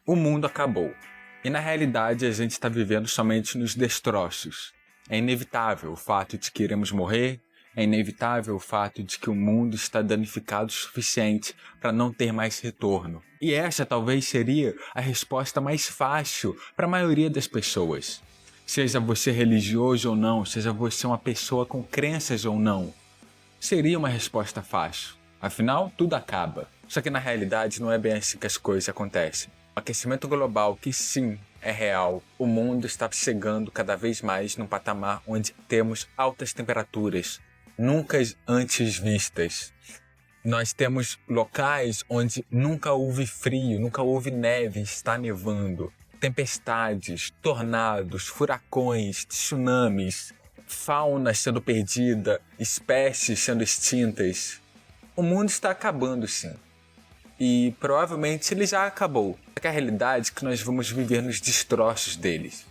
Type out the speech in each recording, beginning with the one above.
O mundo acabou. E na realidade a gente está vivendo somente nos destroços. É inevitável o fato de que iremos morrer, é inevitável o fato de que o mundo está danificado o suficiente para não ter mais retorno. E essa talvez seria a resposta mais fácil para a maioria das pessoas. Seja você religioso ou não, seja você uma pessoa com crenças ou não, seria uma resposta fácil. Afinal, tudo acaba. Só que na realidade não é bem assim que as coisas acontecem. O aquecimento global, que sim, é real, o mundo está chegando cada vez mais num patamar onde temos altas temperaturas, nunca antes vistas. Nós temos locais onde nunca houve frio, nunca houve neve, está nevando. Tempestades, tornados, furacões, tsunamis, fauna sendo perdida, espécies sendo extintas. O mundo está acabando, sim. E provavelmente ele já acabou. Só que a realidade é que nós vamos viver nos destroços deles.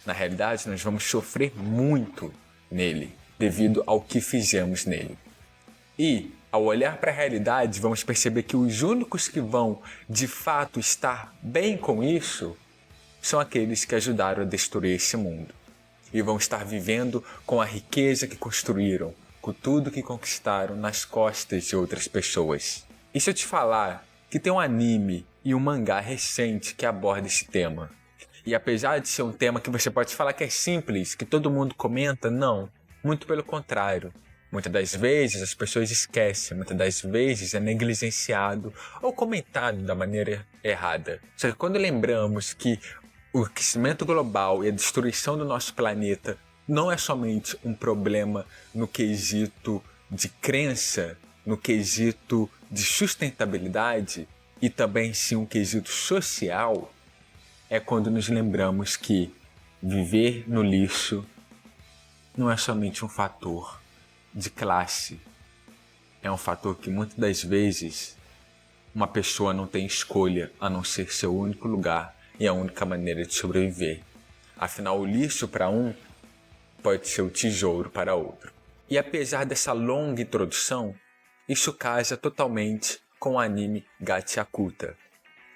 Na realidade, nós vamos sofrer muito nele, devido ao que fizemos nele. E, ao olhar para a realidade, vamos perceber que os únicos que vão, de fato, estar bem com isso são aqueles que ajudaram a destruir esse mundo. E vão estar vivendo com a riqueza que construíram, com tudo que conquistaram nas costas de outras pessoas. E se eu te falar que tem um anime e um mangá recente que aborda esse tema? E apesar de ser um tema que você pode falar que é simples, que todo mundo comenta, não. Muito pelo contrário. Muitas das vezes as pessoas esquecem, muitas das vezes é negligenciado ou comentado da maneira errada. Só que quando lembramos que o aquecimento global e a destruição do nosso planeta não é somente um problema no quesito de crença, no quesito de sustentabilidade e também sim um quesito social, é quando nos lembramos que viver no lixo não é somente um fator de classe, é um fator que muitas das vezes uma pessoa não tem escolha a não ser seu único lugar e a única maneira de sobreviver. Afinal, o lixo para um pode ser o tesouro para outro. E apesar dessa longa introdução, isso casa totalmente com o anime Gachakuta.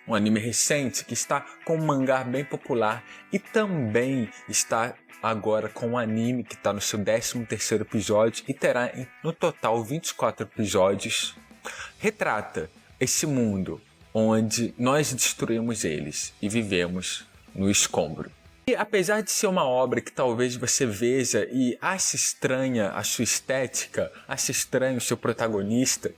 Um anime recente que está com um mangá bem popular e também está agora com um anime que está no seu 13º episódio e terá no total 24 episódios. Retrata esse mundo onde nós destruímos eles e vivemos no escombro. E apesar de ser uma obra que talvez você veja e ache estranha a sua estética, ache estranho o seu protagonista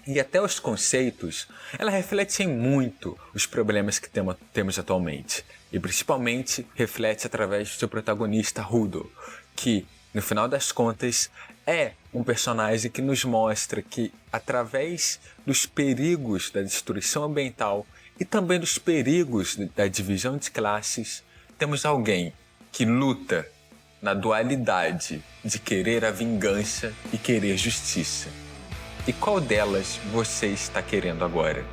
e até os conceitos, ela reflete muito os problemas que temos atualmente. E principalmente reflete através do seu protagonista Rudo, que no final das contas é um personagem que nos mostra que através dos perigos da destruição ambiental e também dos perigos da divisão de classes, temos alguém que luta na dualidade de querer a vingança e querer justiça. E qual delas você está querendo agora?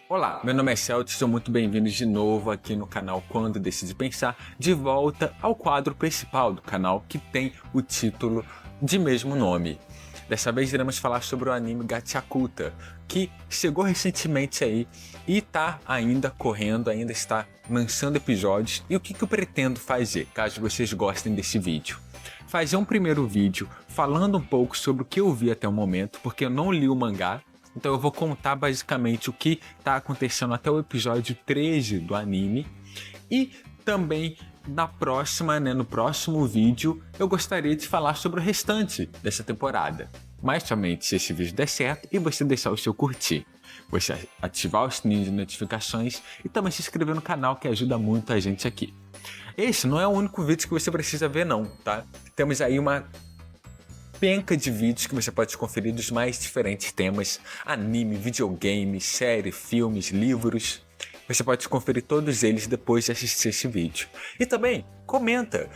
Olá, meu nome é Celtic, sejam muito bem-vindos de novo aqui no canal Quando Decide Pensar, de volta ao quadro principal do canal que tem o título de mesmo nome. Dessa vez iremos falar sobre o anime Gachakuta, que chegou recentemente aí e está ainda correndo, ainda está lançando episódios. E o que eu pretendo fazer, caso vocês gostem desse vídeo? Fazer um primeiro vídeo falando um pouco sobre o que eu vi até o momento, porque eu não li o mangá, então eu vou contar basicamente o que está acontecendo até o episódio 13 do anime. E também no próximo vídeo eu gostaria de falar sobre o restante dessa temporada. Mas somente se esse vídeo der certo e você deixar o seu curtir, você ativar o sininho de notificações e também se inscrever no canal, que ajuda muito a gente aqui. Esse não é o único vídeo que você precisa ver não, tá? Temos aí uma penca de vídeos que você pode conferir dos mais diferentes temas: anime, videogame, série, filmes, livros. Você pode conferir todos eles depois de assistir esse vídeo. E também comenta,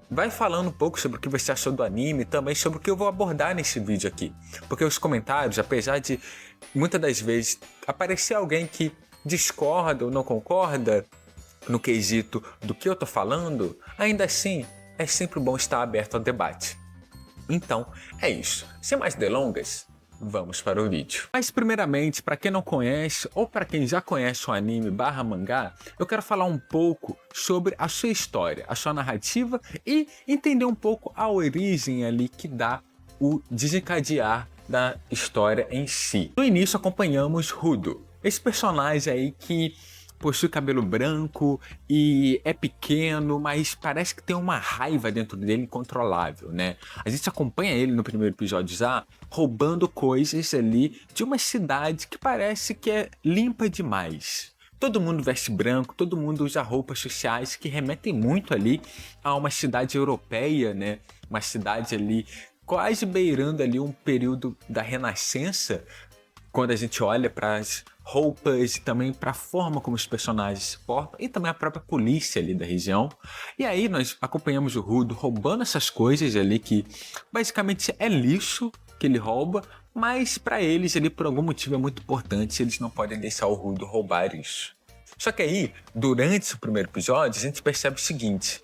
vai falando um pouco sobre o que você achou do anime e também sobre o que eu vou abordar nesse vídeo aqui. Porque os comentários, apesar de muitas das vezes aparecer alguém que discorda ou não concorda no quesito do que eu tô falando, ainda assim é sempre bom estar aberto ao debate. Então é isso, sem mais delongas, vamos para o vídeo. Mas primeiramente, para quem não conhece ou para quem já conhece o anime / mangá, eu quero falar um pouco sobre a sua história, a sua narrativa e entender um pouco a origem ali que dá o desencadear da história em si. No início acompanhamos Rudo, esse personagem aí que possui cabelo branco e é pequeno, mas parece que tem uma raiva dentro dele incontrolável, né? A gente acompanha ele no primeiro episódio já roubando coisas ali de uma cidade que parece que é limpa demais. Todo mundo veste branco, todo mundo usa roupas sociais que remetem muito ali a uma cidade europeia, né? Uma cidade ali quase beirando ali um período da Renascença, quando a gente olha para as roupas e também para a forma como os personagens se portam e também a própria polícia ali da região. E aí nós acompanhamos o Rudo roubando essas coisas ali que basicamente é lixo que ele rouba, mas para eles ali por algum motivo é muito importante, eles não podem deixar o Rudo roubar isso. Só que aí, durante o primeiro episódio, a gente percebe o seguinte: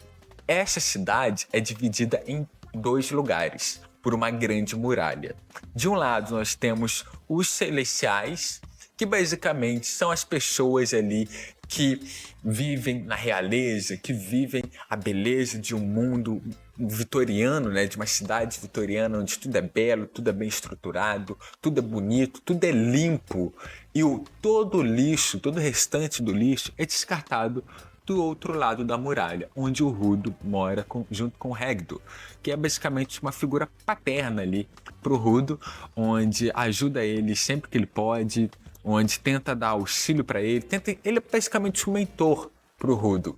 essa cidade é dividida em 2 lugares por uma grande muralha. De um lado nós temos os celestiais, que basicamente são as pessoas ali que vivem na realeza, que vivem a beleza de um mundo vitoriano, né? De uma cidade vitoriana onde tudo é belo, tudo é bem estruturado, tudo é bonito, tudo é limpo e todo o lixo, todo o restante do lixo é descartado do outro lado da muralha, onde o Rudo mora junto com o Hegdo, que é basicamente uma figura paterna ali pro Rudo, onde ajuda ele sempre que ele pode, onde tenta dar auxílio para ele, ele é basicamente um mentor pro Rudo.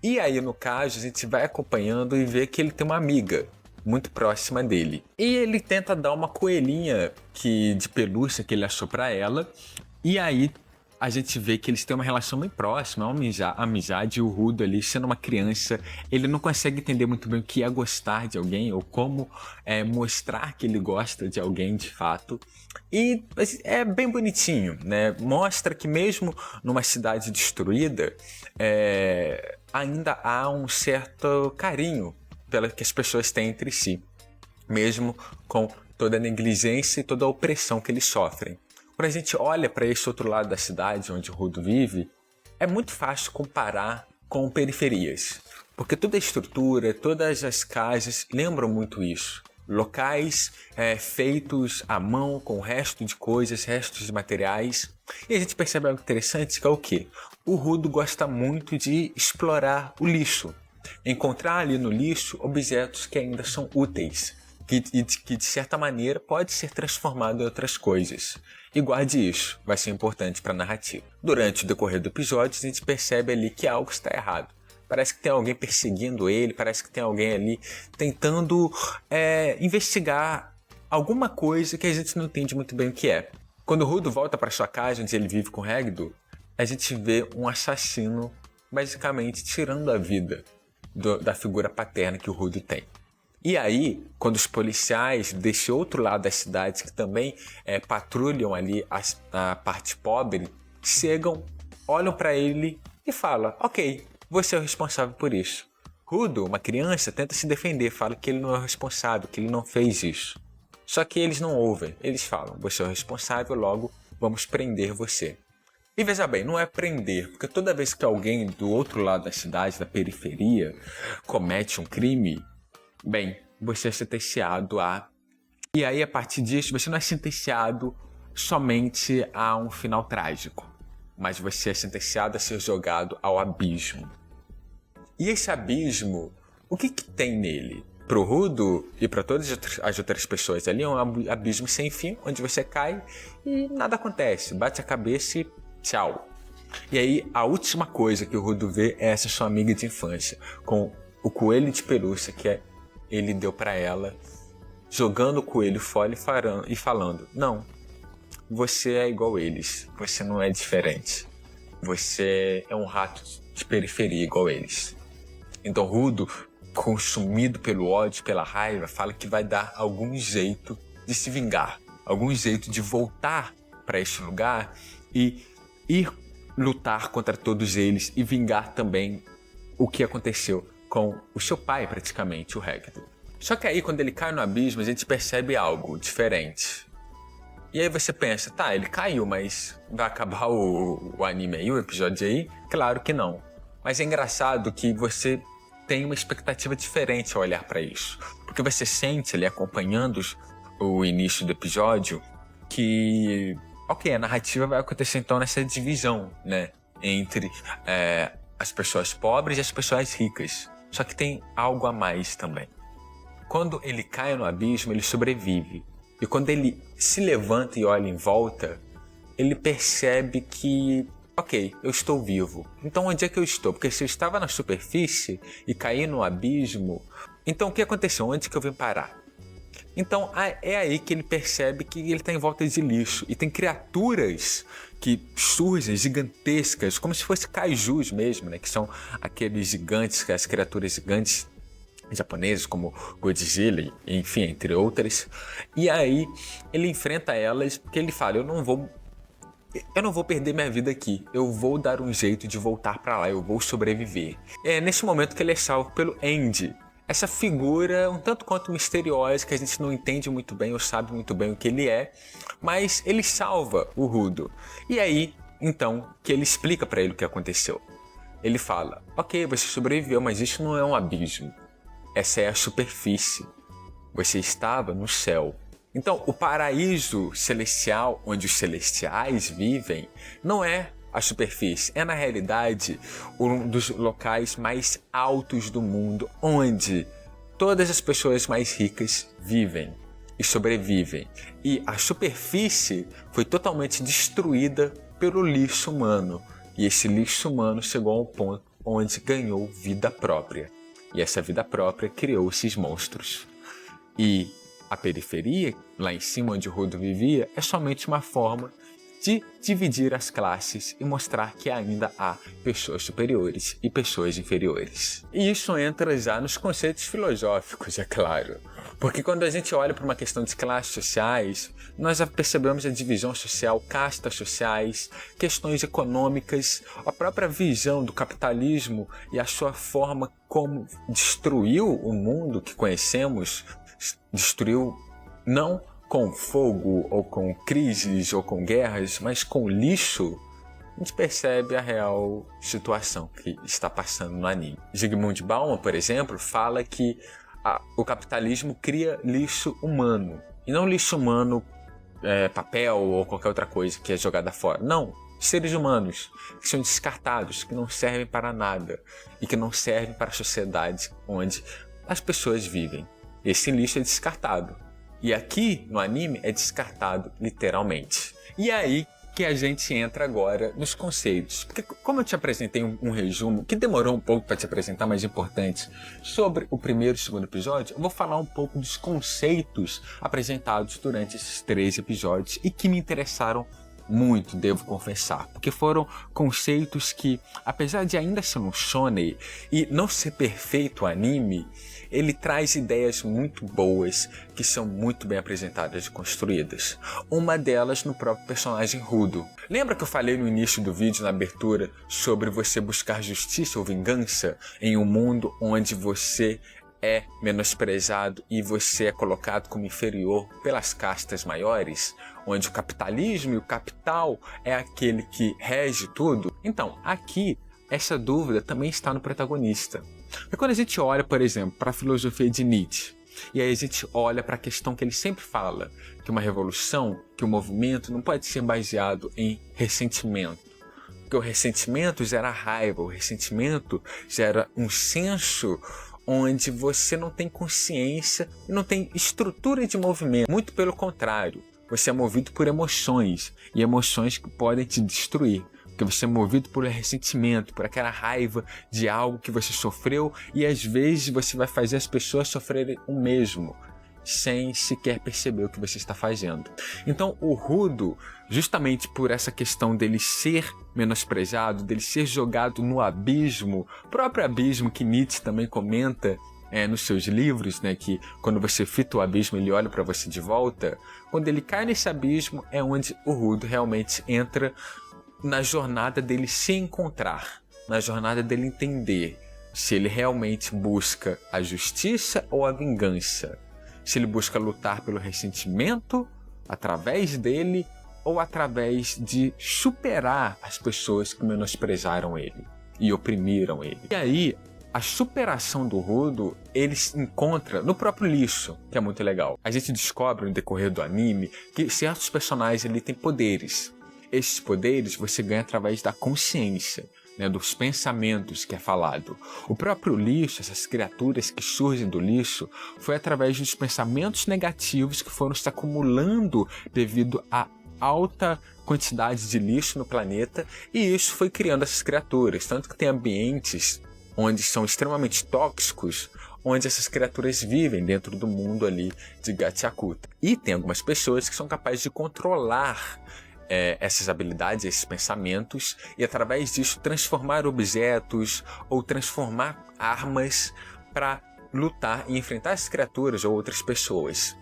E aí, no caso, a gente vai acompanhando e vê que ele tem uma amiga muito próxima dele. E ele tenta dar uma coelhinha de pelúcia que ele achou para ela, e aí a gente vê que eles têm uma relação bem próxima, uma amizade, e o Rudo ali, sendo uma criança, ele não consegue entender muito bem o que é gostar de alguém, ou como mostrar que ele gosta de alguém de fato. E é bem bonitinho, né? Mostra que mesmo numa cidade destruída, ainda há um certo carinho que as pessoas têm entre si, mesmo com toda a negligência e toda a opressão que eles sofrem. Quando a gente olha para esse outro lado da cidade onde o Rudo vive, é muito fácil comparar com periferias, porque toda a estrutura, todas as casas lembram muito isso. Locais feitos à mão com o resto de coisas, restos de materiais. E a gente percebe algo interessante que é o quê? O Rudo gosta muito de explorar o lixo, encontrar ali no lixo objetos que ainda são úteis, que de certa maneira pode ser transformado em outras coisas. E guarde isso, vai ser importante para a narrativa. Durante o decorrer do episódio, a gente percebe ali que algo está errado. Parece que tem alguém perseguindo ele, parece que tem alguém ali tentando investigar alguma coisa que a gente não entende muito bem o que é. Quando o Rudo volta para sua casa, onde ele vive com o Hegdo, a gente vê um assassino basicamente tirando a vida da figura paterna que o Rudo tem. E aí, quando os policiais desse outro lado da cidade, que também patrulham ali a parte pobre, chegam, olham para ele e falam: ok, você é o responsável por isso. Rudo, uma criança, tenta se defender, fala que ele não é o responsável, que ele não fez isso. Só que eles não ouvem, eles falam: você é o responsável, logo vamos prender você. E veja bem, não é prender, porque toda vez que alguém do outro lado da cidade, da periferia, comete um crime, bem, você é sentenciado a... E aí, a partir disso, você não é sentenciado somente a um final trágico, mas você é sentenciado a ser jogado ao abismo. E esse abismo, o que tem nele? Pro Rudo e para todas as outras pessoas ali, é um abismo sem fim, onde você cai e nada acontece. Bate a cabeça e tchau. E aí, a última coisa que o Rudo vê é essa sua amiga de infância, com o coelho de pelúcia que ele deu para ela, jogando o coelho fora e falando: não, você é igual a eles, você não é diferente, você é um rato de periferia igual a eles. Então Rudo, consumido pelo ódio, pela raiva, fala que vai dar algum jeito de se vingar, algum jeito de voltar para este lugar e ir lutar contra todos eles e vingar também o que aconteceu com o seu pai, praticamente, o Hegdo. Só que aí, quando ele cai no abismo, a gente percebe algo diferente. E aí você pensa, tá, ele caiu, mas vai acabar o anime aí, o episódio aí? Claro que não. Mas é engraçado que você tem uma expectativa diferente ao olhar para isso. Porque você sente ali, acompanhando o início do episódio, que, ok, a narrativa vai acontecer então nessa divisão, né? Entre as pessoas pobres e as pessoas ricas. Só que tem algo a mais também. Quando ele cai no abismo, ele sobrevive. E quando ele se levanta e olha em volta, ele percebe que, ok, eu estou vivo. Então onde é que eu estou? Porque se eu estava na superfície e caí no abismo, então o que aconteceu? Onde que eu vim parar? Então é aí que ele percebe que ele está em volta de lixo. E tem criaturas que surgem gigantescas, como se fossem kaijus mesmo, né? Que são aqueles gigantes, as criaturas gigantes japoneses como Godzilla, enfim, entre outras. E aí ele enfrenta elas porque ele fala, eu não vou perder minha vida aqui, eu vou dar um jeito de voltar para lá, eu vou sobreviver. É nesse momento que ele é salvo pelo Andy, essa figura um tanto quanto misteriosa que a gente não entende muito bem ou sabe muito bem o que ele é, mas ele salva o Rudo. E aí, então, que ele explica para ele o que aconteceu. Ele fala, ok, você sobreviveu, mas isso não é um abismo. Essa é a superfície. Você estava no céu. Então, o paraíso celestial, onde os celestiais vivem, não é a superfície. É, na realidade, um dos locais mais altos do mundo, onde todas as pessoas mais ricas vivem e sobrevivem. E a superfície foi totalmente destruída pelo lixo humano. E esse lixo humano chegou a um ponto onde ganhou vida própria. E essa vida própria criou esses monstros. E a periferia, lá em cima onde o Rudo vivia, é somente uma forma de dividir as classes e mostrar que ainda há pessoas superiores e pessoas inferiores. E isso entra já nos conceitos filosóficos, é claro. Porque quando a gente olha para uma questão de classes sociais, nós já percebemos a divisão social, castas sociais, questões econômicas, a própria visão do capitalismo e a sua forma como destruiu o mundo que conhecemos, destruiu não com fogo, ou com crises, ou com guerras, mas com lixo, a gente percebe a real situação que está passando no anime. Zygmunt Bauman, por exemplo, fala que o capitalismo cria lixo humano. E não lixo humano, papel ou qualquer outra coisa que é jogada fora. Não, seres humanos que são descartados, que não servem para nada e que não servem para a sociedade onde as pessoas vivem. Esse lixo é descartado. E aqui no anime é descartado literalmente. E aí que a gente entra agora nos conceitos. Porque como eu te apresentei um resumo, que demorou um pouco para te apresentar, mas importante, sobre o primeiro e segundo episódio, eu vou falar um pouco dos conceitos apresentados durante esses 3 episódios e que me interessaram muito, devo confessar, porque foram conceitos que, apesar de ainda ser um shonen e não ser perfeito o anime, ele traz ideias muito boas que são muito bem apresentadas e construídas. Uma delas no próprio personagem Rudo. Lembra que eu falei no início do vídeo, na abertura, sobre você buscar justiça ou vingança em um mundo onde você é menosprezado e você é colocado como inferior pelas castas maiores, onde o capitalismo e o capital é aquele que rege tudo? Então, aqui, essa dúvida também está no protagonista. Porque quando a gente olha, por exemplo, para a filosofia de Nietzsche, e aí a gente olha para a questão que ele sempre fala, que uma revolução, que um movimento não pode ser baseado em ressentimento. Porque o ressentimento gera raiva, o ressentimento gera um senso onde você não tem consciência e não tem estrutura de movimento. Muito pelo contrário, você é movido por emoções, e emoções que podem te destruir. Porque você é movido por ressentimento, por aquela raiva de algo que você sofreu, e às vezes você vai fazer as pessoas sofrerem o mesmo, sem sequer perceber o que você está fazendo. Então o Rudo, justamente por essa questão dele ser menosprezado, dele ser jogado no abismo, próprio abismo que Nietzsche também comenta nos seus livros, né, que quando você fita o abismo ele olha para você de volta, quando ele cai nesse abismo é onde o Rudo realmente entra na jornada dele se encontrar, na jornada dele entender se ele realmente busca a justiça ou a vingança, se ele busca lutar pelo ressentimento através dele ou através de superar as pessoas que menosprezaram ele e oprimiram ele. E aí, a superação do Rudo, ele se encontra no próprio lixo, que é muito legal. A gente descobre no decorrer do anime que certos personagens ali têm poderes. Esses poderes você ganha através da consciência, né, dos pensamentos que é falado. O próprio lixo, essas criaturas que surgem do lixo, foi através dos pensamentos negativos que foram se acumulando devido à alta quantidade de lixo no planeta, e isso foi criando essas criaturas. Tanto que tem ambientes onde são extremamente tóxicos, onde essas criaturas vivem dentro do mundo ali de Gachiakuta. E tem algumas pessoas que são capazes de controlar essas habilidades, esses pensamentos, e através disso transformar objetos ou transformar armas para lutar e enfrentar essas criaturas ou outras pessoas.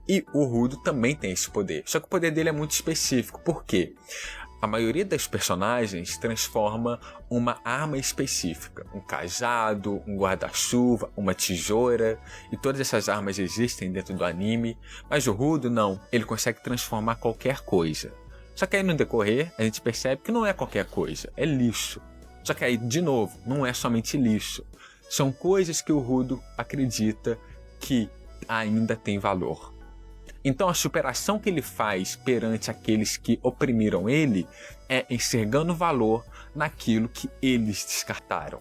E o Rudo também tem esse poder, só que o poder dele é muito específico. Por quê? A maioria das personagens transforma uma arma específica, um cajado, um guarda-chuva, uma tesoura, e todas essas armas existem dentro do anime, mas o Rudo não, ele consegue transformar qualquer coisa. Só que aí no decorrer a gente percebe que não é qualquer coisa, é lixo. Só que aí, de novo, não é somente lixo, são coisas que o Rudo acredita que ainda tem valor. Então a superação que ele faz perante aqueles que oprimiram ele é enxergando valor naquilo que eles descartaram.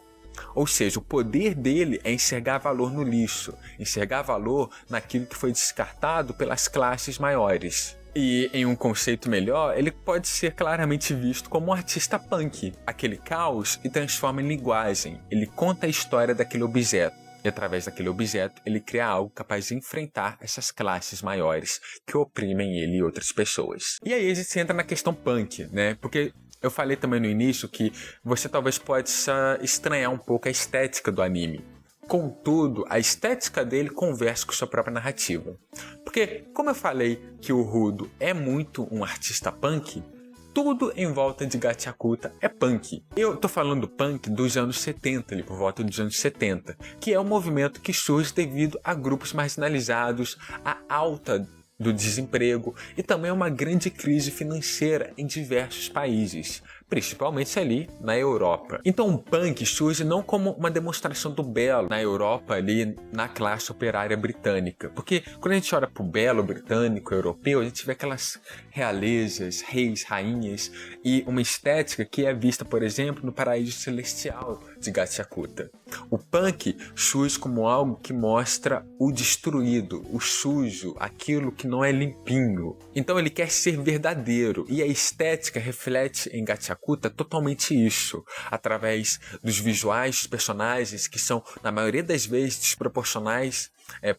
Ou seja, o poder dele é enxergar valor no lixo, enxergar valor naquilo que foi descartado pelas classes maiores. E em um conceito melhor, ele pode ser claramente visto como um artista punk. Aquele caos e transforma em linguagem, ele conta a história daquele objeto. E através daquele objeto, ele cria algo capaz de enfrentar essas classes maiores que oprimem ele e outras pessoas. E aí a gente entra na questão punk, né? Porque eu falei também no início que você talvez possa estranhar um pouco a estética do anime. Contudo, a estética dele conversa com sua própria narrativa. Porque, como eu falei que o Rudo é muito um artista punk, tudo em volta de Gachiakuta é punk. Eu tô falando punk dos anos 70, ali por volta dos anos 70, que é um movimento que surge devido a grupos marginalizados, a alta do desemprego e também uma grande crise financeira em diversos países, principalmente ali na Europa. Então o punk surge não como uma demonstração do belo na Europa, ali na classe operária britânica, porque quando a gente olha para o belo britânico, europeu, a gente vê aquelas realezas, reis, rainhas e uma estética que é vista, por exemplo, no Paraíso Celestial de Gachiakuta. O punk surge como algo que mostra o destruído, o sujo, aquilo que não é limpinho. Então ele quer ser verdadeiro e a estética reflete em Gachiakuta totalmente isso, através dos visuais dos personagens que são, na maioria das vezes, desproporcionais,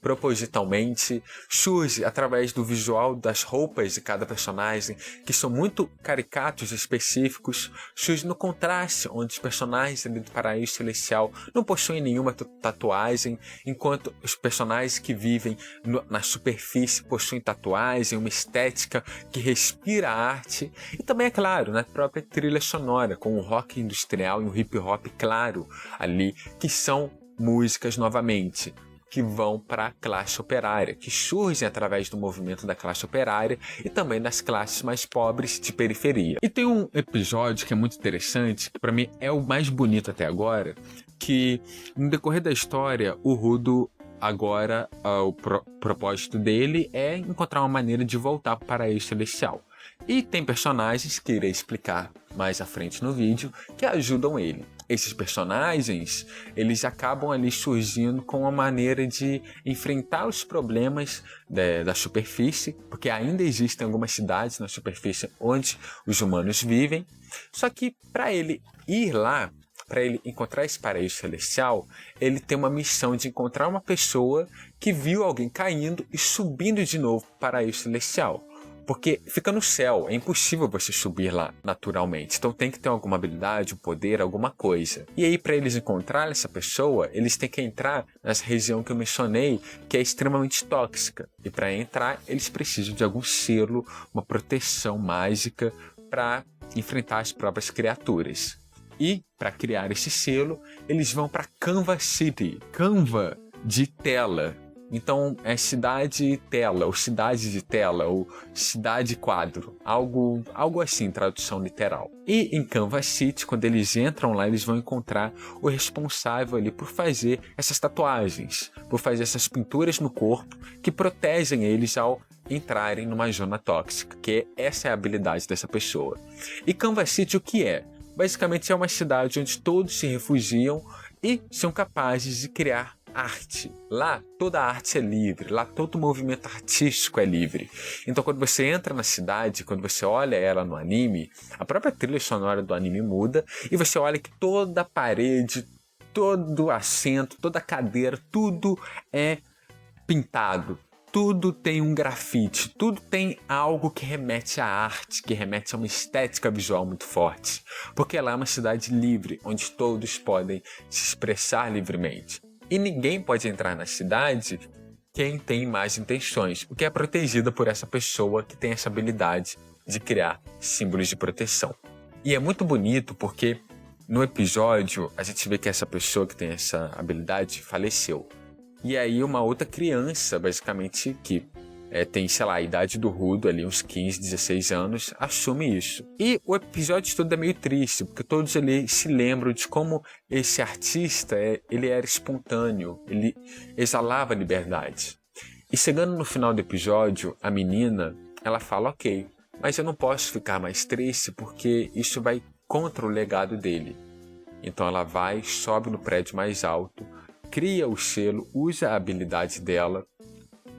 propositalmente, surge através do visual das roupas de cada personagem, que são muito caricatos e específicos, surge no contraste, onde os personagens ali do Paraíso Celestial não possuem nenhuma tatuagem, enquanto os personagens que vivem na superfície possuem tatuagem, uma estética que respira arte, e também, é claro, na própria trilha sonora, com o rock industrial e o hip hop claro ali, que são músicas novamente que vão para a classe operária, que surgem através do movimento da classe operária e também das classes mais pobres de periferia. E tem um episódio que é muito interessante, que para mim é o mais bonito até agora, que no decorrer da história, o Rudo agora, o propósito dele é encontrar uma maneira de voltar para o Paraíso Celestial. E tem personagens que irei explicar mais à frente no vídeo que ajudam ele. Esses personagens, eles acabam ali surgindo com uma maneira de enfrentar os problemas da superfície, porque ainda existem algumas cidades na superfície onde os humanos vivem, só que para ele ir lá, para ele encontrar esse paraíso celestial, ele tem uma missão de encontrar uma pessoa que viu alguém caindo e subindo de novo para o paraíso celestial. Porque fica no céu, é impossível você subir lá naturalmente. Então tem que ter alguma habilidade, um poder, alguma coisa. E aí, para eles encontrarem essa pessoa, eles têm que entrar nessa região que eu mencionei, que é extremamente tóxica. E para entrar, eles precisam de algum selo, uma proteção mágica para enfrentar as próprias criaturas. E, para criar esse selo, eles vão para Canva City. Canva de tela. Então é cidade tela, ou cidade de tela, ou cidade quadro, algo assim, tradução literal. E em Canvas City, quando eles entram lá, eles vão encontrar o responsável ali por fazer essas tatuagens, por fazer essas pinturas no corpo que protegem eles ao entrarem numa zona tóxica, que essa é a habilidade dessa pessoa. E Canvas City o que é? Basicamente é uma cidade onde todos se refugiam e são capazes de criar arte. Lá toda a arte é livre, lá todo movimento artístico é livre. Então quando você entra na cidade, quando você olha ela no anime, a própria trilha sonora do anime muda e você olha que toda a parede, todo assento, toda cadeira, tudo é pintado. Tudo tem um grafite, tudo tem algo que remete à arte, que remete a uma estética visual muito forte. Porque lá é uma cidade livre, onde todos podem se expressar livremente. E ninguém pode entrar na cidade quem tem más intenções, porque é protegida por essa pessoa que tem essa habilidade de criar símbolos de proteção. E é muito bonito porque no episódio a gente vê que essa pessoa que tem essa habilidade faleceu. E aí uma outra criança, basicamente, que tem, sei lá, a idade do Rudo, ali uns 15, 16 anos, assume isso. E o episódio todo é meio triste, porque todos ali se lembram de como esse artista, ele era espontâneo, ele exalava liberdade. E chegando no final do episódio, a menina, ela fala, ok, mas eu não posso ficar mais triste porque isso vai contra o legado dele. Então ela vai, sobe no prédio mais alto, cria o selo, usa a habilidade dela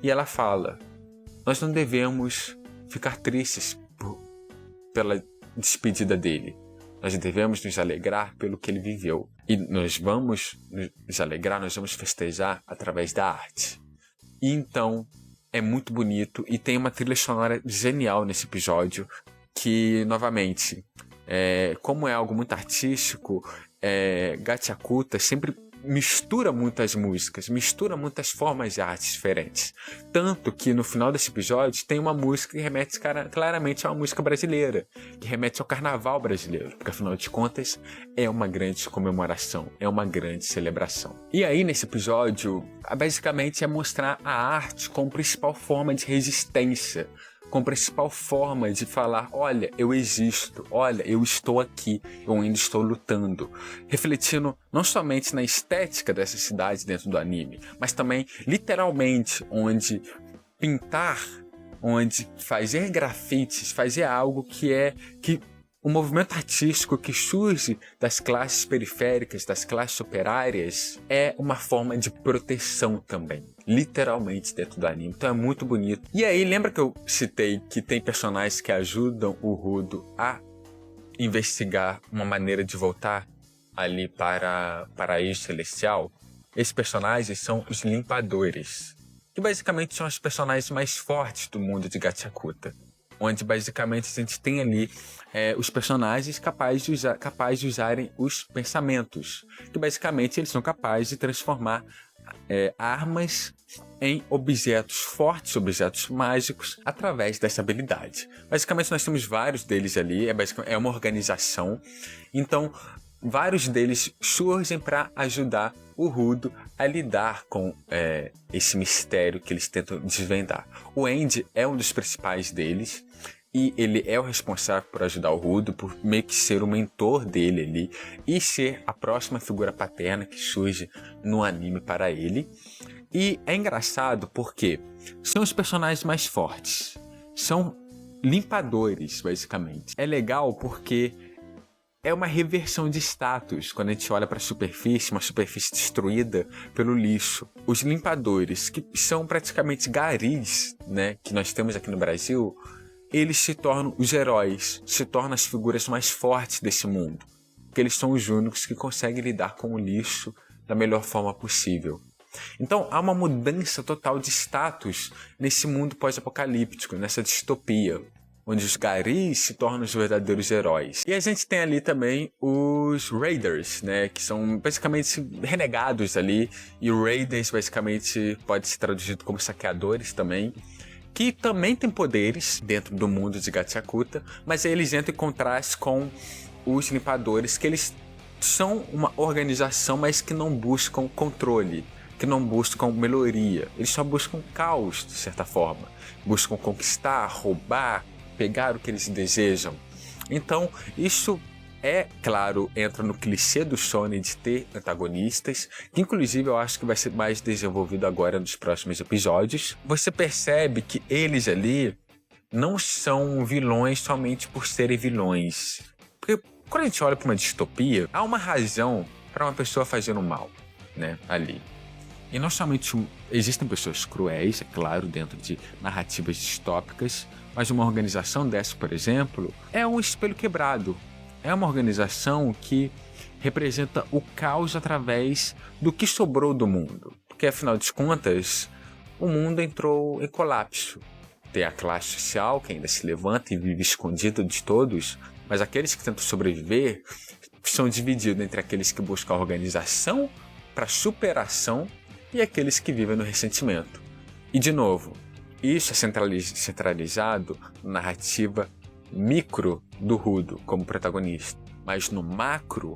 e ela fala: nós não devemos ficar tristes pela despedida dele. Nós devemos nos alegrar pelo que ele viveu. E nós vamos nos alegrar, nós vamos festejar através da arte. E então é muito bonito e tem uma trilha sonora genial nesse episódio que, novamente, como é algo muito artístico, Gachakuta sempre mistura muitas músicas, mistura muitas formas de arte diferentes. Tanto que no final desse episódio tem uma música que remete claramente a uma música brasileira, que remete ao carnaval brasileiro, porque afinal de contas é uma grande comemoração, é uma grande celebração. E aí nesse episódio, basicamente é mostrar a arte como principal forma de resistência, como principal forma de falar, olha, eu existo, olha, eu estou aqui, eu ainda estou lutando. Refletindo não somente na estética dessa cidade dentro do anime, mas também literalmente, onde pintar, onde fazer grafites, fazer algo que o movimento artístico que surge das classes periféricas, das classes operárias, é uma forma de proteção também, literalmente dentro do anime. Então é muito bonito. E aí, lembra que eu citei que tem personagens que ajudam o Rudo a investigar uma maneira de voltar ali para o Paraíso Celestial? Esses personagens são os Limpadores, que basicamente são os personagens mais fortes do mundo de Gachakuta, onde basicamente a gente tem ali os personagens capazes de usarem os pensamentos, que basicamente eles são capazes de transformar armas em objetos fortes, objetos mágicos, através dessa habilidade. Basicamente nós temos vários deles ali, é uma organização, então vários deles surgem para ajudar o Rudo a lidar com esse mistério que eles tentam desvendar. O Andy é um dos principais deles e ele é o responsável por ajudar o Rudo, por meio que ser o mentor dele ali e ser a próxima figura paterna que surge no anime para ele. E é engraçado porque são os personagens mais fortes, são limpadores basicamente. É legal porque é uma reversão de status quando a gente olha para a superfície, uma superfície destruída pelo lixo. Os limpadores, que são praticamente garis, né, que nós temos aqui no Brasil, eles se tornam os heróis, se tornam as figuras mais fortes desse mundo, porque eles são os únicos que conseguem lidar com o lixo da melhor forma possível. Então há uma mudança total de status nesse mundo pós-apocalíptico, nessa distopia, onde os garis se tornam os verdadeiros heróis. E a gente tem ali também os Raiders, né, que são basicamente renegados ali, e Raiders basicamente pode ser traduzido como saqueadores também, que também têm poderes dentro do mundo de Gachakuta, mas aí eles entram em contraste com os limpadores, que eles são uma organização, mas que não buscam controle, que não buscam melhoria, eles só buscam caos, de certa forma. Buscam conquistar, roubar, pegar o que eles desejam. Então, isso claro, entra no clichê do shonen de ter antagonistas, que inclusive eu acho que vai ser mais desenvolvido agora nos próximos episódios. Você percebe que eles ali não são vilões somente por serem vilões. Porque quando a gente olha para uma distopia, há uma razão para uma pessoa fazer o mal, né, ali. E não somente existem pessoas cruéis, é claro, dentro de narrativas distópicas, mas uma organização dessa, por exemplo, é um espelho quebrado. É uma organização que representa o caos através do que sobrou do mundo. Porque, afinal de contas, o mundo entrou em colapso. Tem a classe social que ainda se levanta e vive escondida de todos, mas aqueles que tentam sobreviver são divididos entre aqueles que buscam a organização para superação e aqueles que vivem no ressentimento. E, de novo, isso é centralizado na narrativa micro do Rudo como protagonista, mas no macro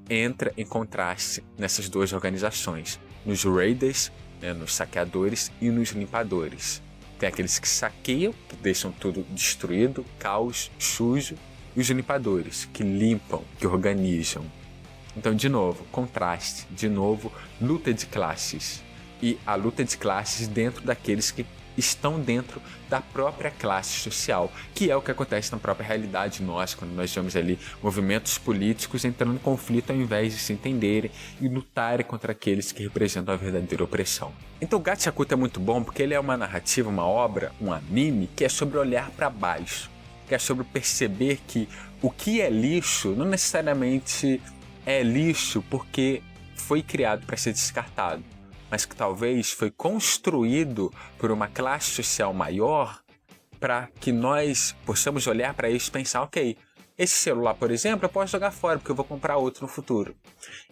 entra em contraste nessas duas organizações, nos raiders, né, nos saqueadores e nos limpadores. Tem aqueles que saqueiam, que deixam tudo destruído, caos, sujo, e os limpadores, que limpam, que organizam. Então, de novo, contraste, de novo, luta de classes. E a luta de classes dentro daqueles que estão dentro da própria classe social, que é o que acontece na própria realidade nossa, quando nós vemos ali movimentos políticos entrando em conflito ao invés de se entenderem e lutarem contra aqueles que representam a verdadeira opressão. Então Gatchakuta é muito bom porque ele é uma narrativa, uma obra, um anime que é sobre olhar para baixo, que é sobre perceber que o que é lixo não necessariamente é lixo porque foi criado para ser descartado, mas que talvez foi construído por uma classe social maior para que nós possamos olhar para isso e pensar, ok, esse celular, por exemplo, eu posso jogar fora porque eu vou comprar outro no futuro.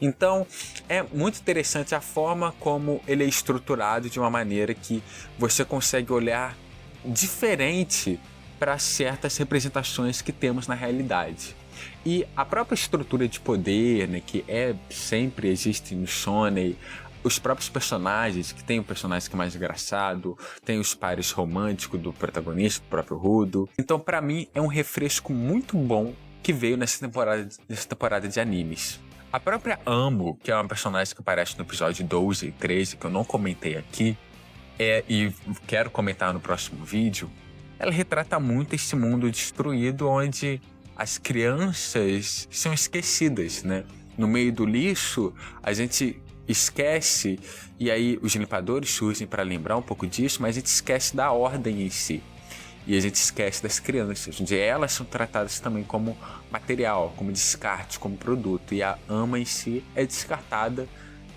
Então, é muito interessante a forma como ele é estruturado de uma maneira que você consegue olhar diferente para certas representações que temos na realidade. E a própria estrutura de poder, né, que sempre existe no shonen, os próprios personagens, que tem o personagem que é mais engraçado, tem os pares românticos do protagonista, do próprio Rudo. Então, pra mim, é um refresco muito bom que veio nessa temporada de animes. A própria Amo, que é uma personagem que aparece no episódio 12 e 13, que eu não comentei aqui, e quero comentar no próximo vídeo, ela retrata muito esse mundo destruído onde as crianças são esquecidas, né? No meio do lixo, a gente esquece, e aí os limpadores surgem para lembrar um pouco disso, mas a gente esquece da ordem em si. E a gente esquece das crianças, onde elas são tratadas também como material, como descarte, como produto. E a Ama em si é descartada.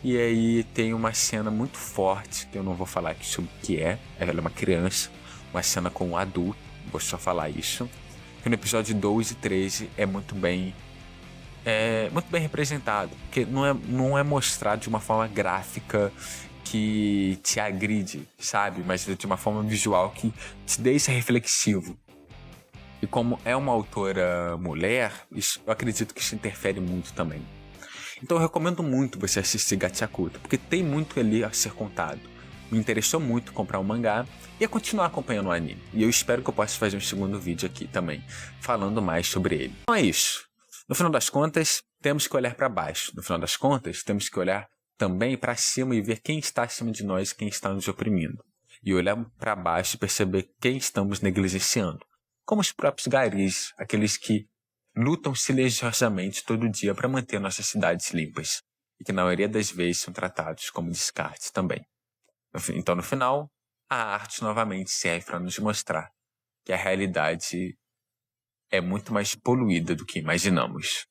E aí tem uma cena muito forte, que eu não vou falar aqui sobre o que é. Ela é uma criança, uma cena com um adulto, vou só falar isso. Que no episódio 12 e 13 é muito bem representado, porque não é mostrado de uma forma gráfica que te agride, sabe? Mas de uma forma visual que te deixa reflexivo. E como é uma autora mulher, eu acredito que isso interfere muito também. Então eu recomendo muito você assistir Gatchakuta, porque tem muito ali a ser contado. Me interessou muito comprar um mangá e a continuar acompanhando o anime. E eu espero que eu possa fazer um segundo vídeo aqui também, falando mais sobre ele. Então é isso. No final das contas, temos que olhar para baixo. No final das contas, temos que olhar também para cima e ver quem está acima de nós e quem está nos oprimindo. E olhar para baixo e perceber quem estamos negligenciando. Como os próprios garis, aqueles que lutam silenciosamente todo dia para manter nossas cidades limpas. E que na maioria das vezes são tratados como descarte também. Então, no final, a arte novamente serve para nos mostrar que a realidade é muito mais poluída do que imaginamos.